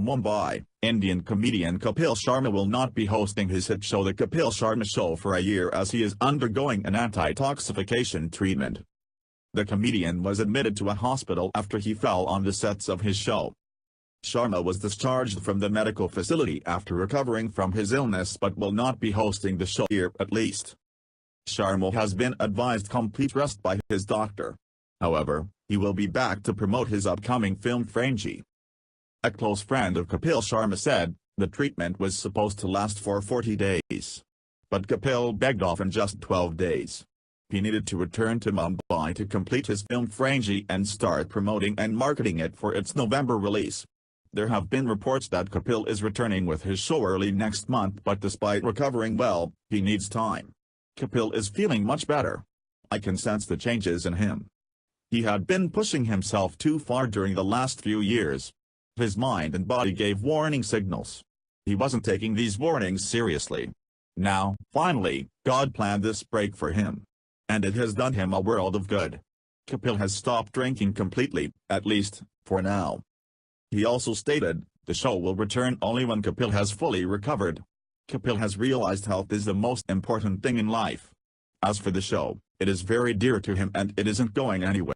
Mumbai, Indian comedian Kapil Sharma will not be hosting his hit show The Kapil Sharma Show for a year as he is undergoing an anti-toxification treatment. The comedian was admitted to a hospital after he fell on the sets of his show. Sharma was discharged from the medical facility after recovering from his illness but will not be hosting the show here at least. Sharma has been advised complete rest by his doctor. However, he will be back to promote his upcoming film Firangi. A close friend of Kapil Sharma said, the treatment was supposed to last for 40 days. But Kapil begged off in just 12 days. He needed to return to Mumbai to complete his film Firangi and start promoting and marketing it for its November release. There have been reports that Kapil is returning with his show early next month, but despite recovering well, he needs time. Kapil is feeling much better. I can sense the changes in him. He had been pushing himself too far during the last few years. His mind and body gave warning signals. He wasn't taking these warnings seriously. Now, finally, God planned this break for him. And it has done him a world of good. Kapil has stopped drinking completely, at least, for now. He also stated, the show will return only when Kapil has fully recovered. Kapil has realized health is the most important thing in life. As for the show, it is very dear to him and it isn't going anywhere.